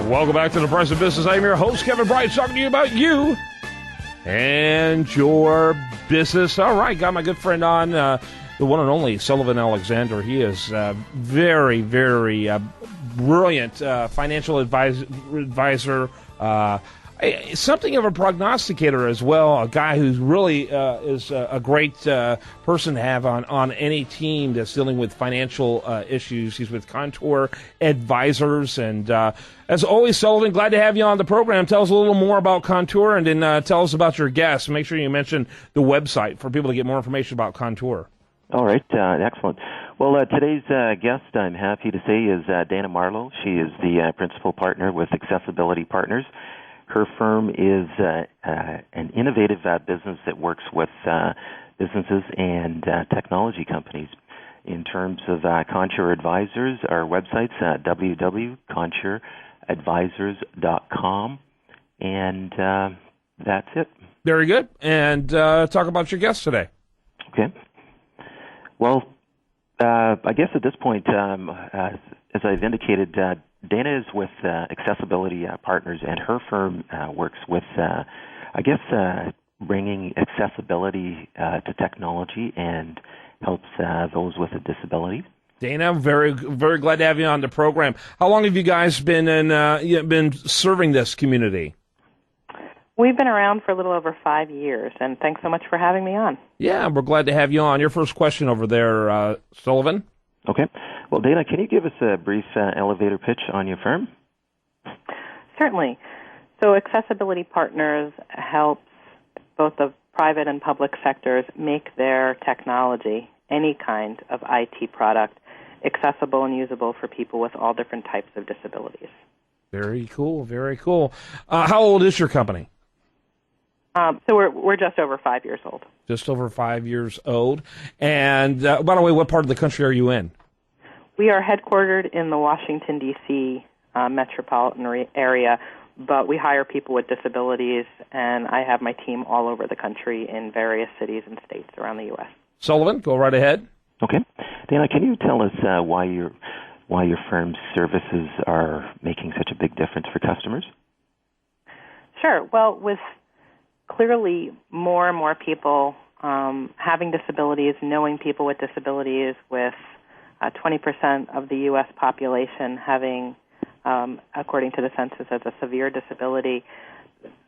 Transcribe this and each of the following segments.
Welcome back to The Price of Business. I'm your host, Kevin Bright, talking to you about you and your business. All right, got my good friend on, the one and only Sullivan Alexander. He is very, very brilliant financial advisor, something of a prognosticator as well, a guy who's really is a great person to have on any team that's dealing with financial issues. He's with Contour Advisors. And as always, Sullivan, glad to have you on the program. Tell us a little more about Contour, and then tell us about your guests. Make sure you mention the website for people to get more information about Contour. All right, excellent. Well, today's guest, I'm happy to say, is Dana Marlowe. She is the principal partner with Accessibility Partners. Her firm is an innovative business that works with businesses and technology companies. In terms of Contour Advisors, our website's www.contouradvisors.com, and that's it. Very good. And talk about your guest today. Okay. Well, I guess at this point, as I've indicated, Dana is with Accessibility Partners, and her firm works with, bringing accessibility to technology and helps those with a disability. Dana, very, very glad to have you on the program. How long have you guys been been serving this community? We've been around for a little over 5 years, and thanks so much for having me on. Yeah, we're glad to have you on. Your first question over there, Sullivan. Okay. Well, Dana, can you give us a brief elevator pitch on your firm? Certainly. So Accessibility Partners helps both the private and public sectors make their technology, any kind of IT product, accessible and usable for people with all different types of disabilities. Very cool, very cool. How old is your company? So we're just over 5 years old. Just over 5 years old. And by the way, what part of the country are you in? We are headquartered in the Washington, D.C. Metropolitan area, but we hire people with disabilities, and I have my team all over the country in various cities and states around the U.S. Sullivan, go right ahead. Okay. Dana, can you tell us why your firm's services are making such a big difference for customers? Sure. Well, with clearly more and more people having disabilities, knowing people with disabilities, with 20% of the U.S. population having, according to the census, as a severe disability,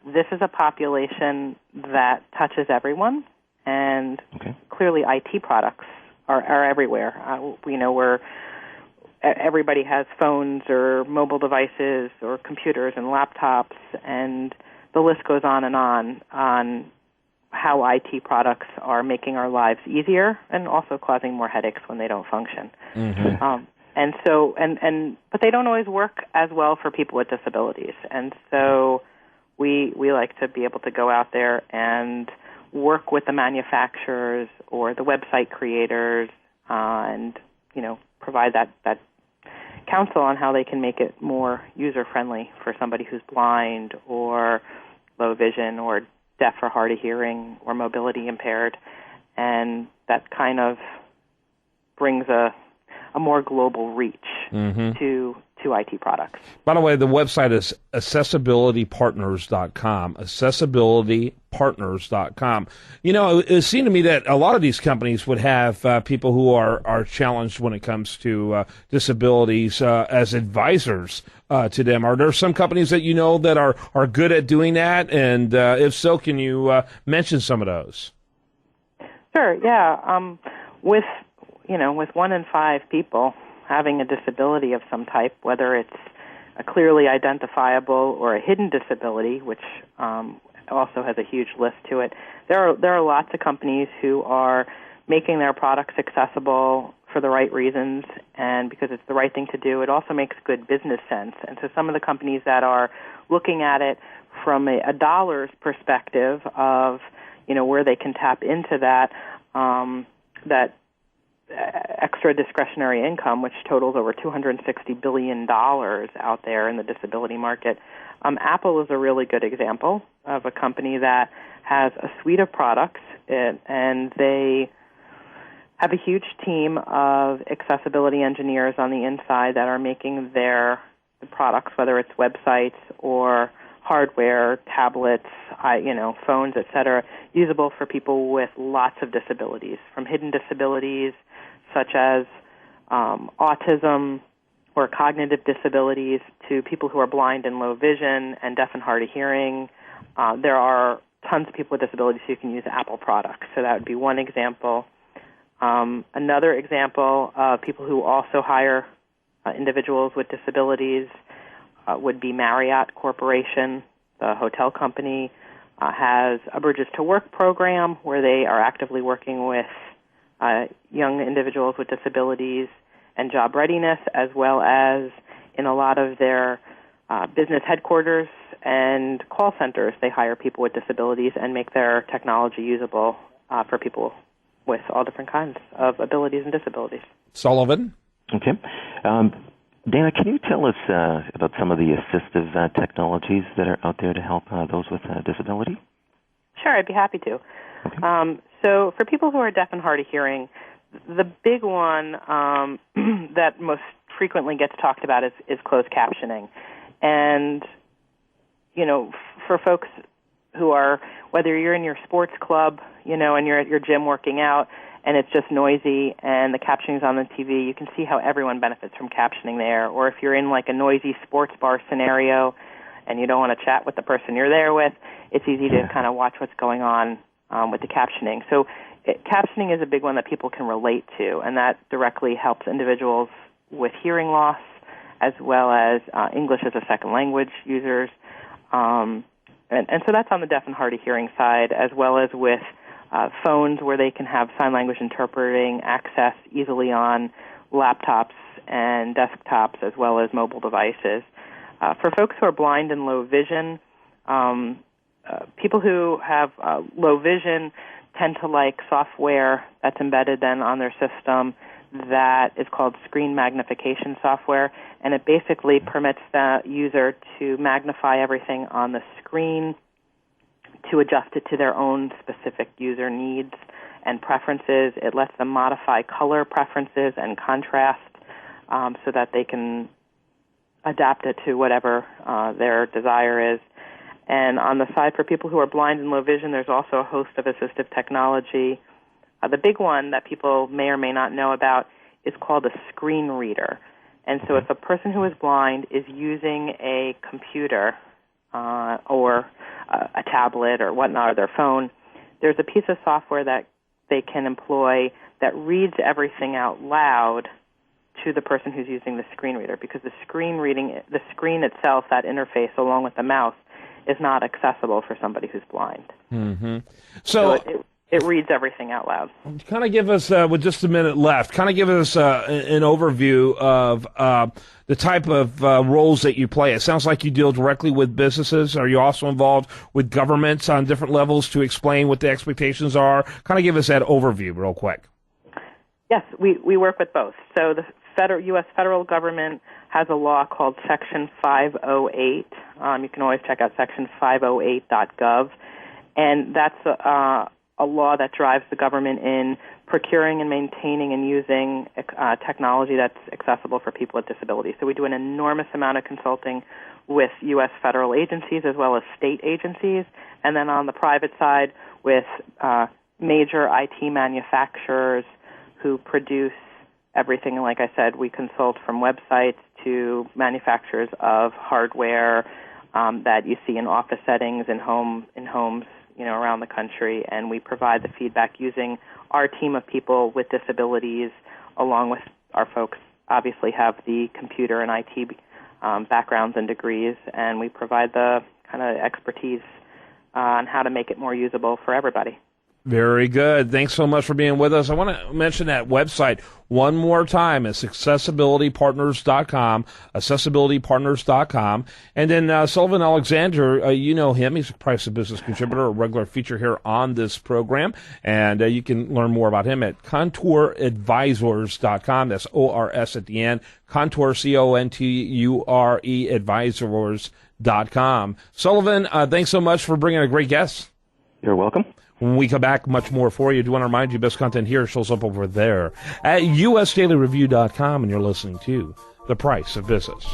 this is a population that touches everyone, and clearly IT products are everywhere. Everybody has phones or mobile devices or computers and laptops, and the list goes on how IT products are making our lives easier and also causing more headaches when they don't function. Mm-hmm. But they don't always work as well for people with disabilities. And so we like to be able to go out there and work with the manufacturers or the website creators and, provide that counsel on how they can make it more user-friendly for somebody who's blind or low vision or deaf or hard of hearing or mobility impaired. And that kind of brings a more global reach to IT products. By the way, the website is accessibilitypartners.com, accessibilitypartners.com. It seemed to me that a lot of these companies would have people who are challenged when it comes to disabilities as advisors to them. Are there some companies that that are good at doing that? And if so, can you mention some of those? Sure, yeah. With 1 in 5 people having a disability of some type, whether it's a clearly identifiable or a hidden disability, which also has a huge list to it, there are lots of companies who are making their products accessible for the right reasons and because it's the right thing to do. It also makes good business sense. And so some of the companies that are looking at it from a dollars perspective of where they can tap into that extra discretionary income, which totals over $260 billion out there in the disability market. Apple is a really good example of a company that has a suite of products, and they have a huge team of accessibility engineers on the inside that are making their the products, whether it's websites or hardware, tablets, phones, etc., usable for people with lots of disabilities, from hidden disabilities such as autism or cognitive disabilities to people who are blind and low vision and deaf and hard of hearing. There are tons of people with disabilities who can use Apple products, so that would be one example. Another example of people who also hire individuals with disabilities would be Marriott Corporation. The hotel company has a Bridges to Work program where they are actively working with young individuals with disabilities and job readiness, as well as in a lot of their business headquarters and call centers. They hire people with disabilities and make their technology usable for people with all different kinds of abilities and disabilities. Sullivan? Okay. Dana, can you tell us about some of the assistive technologies that are out there to help those with disability? Sure, I'd be happy to. Okay. So for people who are deaf and hard of hearing, the big one that most frequently gets talked about is closed captioning. And, for folks who are, whether you're in your sports club, and you're at your gym working out, and it's just noisy, and the captioning's on the TV, you can see how everyone benefits from captioning there. Or if you're in like a noisy sports bar scenario, and you don't want to chat with the person you're there with, it's easy to kind of watch what's going on with the captioning. So captioning is a big one that people can relate to, and that directly helps individuals with hearing loss as well as English as a second language users. And so that's on the deaf and hard of hearing side, as well as with phones where they can have sign language interpreting access easily on laptops and desktops as well as mobile devices. For folks who are blind and low vision, people who have low vision tend to like software that's embedded then on their system that is called screen magnification software, and it basically permits the user to magnify everything on the screen to adjust it to their own specific user needs and preferences. It lets them modify color preferences and contrast so that they can adapt it to whatever their desire is. And on the side for people who are blind and low vision, there's also a host of assistive technology. The big one that people may or may not know about is called a screen reader. And so if a person who is blind is using a computer or a tablet or whatnot, or their phone, there's a piece of software that they can employ that reads everything out loud to the person who's using the screen reader, because the screen itself, that interface along with the mouse, is not accessible for somebody who's blind. Mm-hmm. So it reads everything out loud. Kind of give us, with just a minute left, kind of give us an overview of the type of roles that you play. It sounds like you deal directly with businesses. Are you also involved with governments on different levels to explain what the expectations are? Kind of give us that overview real quick. Yes, we work with both. So the U.S. federal government has a law called Section 508. You can always check out section508.gov. And that's a law that drives the government in procuring and maintaining and using technology that's accessible for people with disabilities. So we do an enormous amount of consulting with U.S. federal agencies as well as state agencies. And then on the private side with major IT manufacturers who produce everything. Like I said, we consult from websites to manufacturers of hardware that you see in office settings, in homes, around the country, and we provide the feedback using our team of people with disabilities, along with our folks obviously have the computer and IT backgrounds and degrees, and we provide the kind of expertise on how to make it more usable for everybody. Very good. Thanks so much for being with us. I want to mention that website one more time. It's accessibilitypartners.com, accessibilitypartners.com. And then Sullivan Alexander, you know him. He's a Price of Business contributor, a regular feature here on this program. And you can learn more about him at contouradvisors.com. That's O-R-S at the end. Contour, C-O-N-T-U-R-E, advisors.com. Sullivan, thanks so much for bringing a great guest. You're welcome. When we come back, much more for you. I do want to remind you, best content here shows up over there at usdailyreview.com, and you're listening to The Price of Business.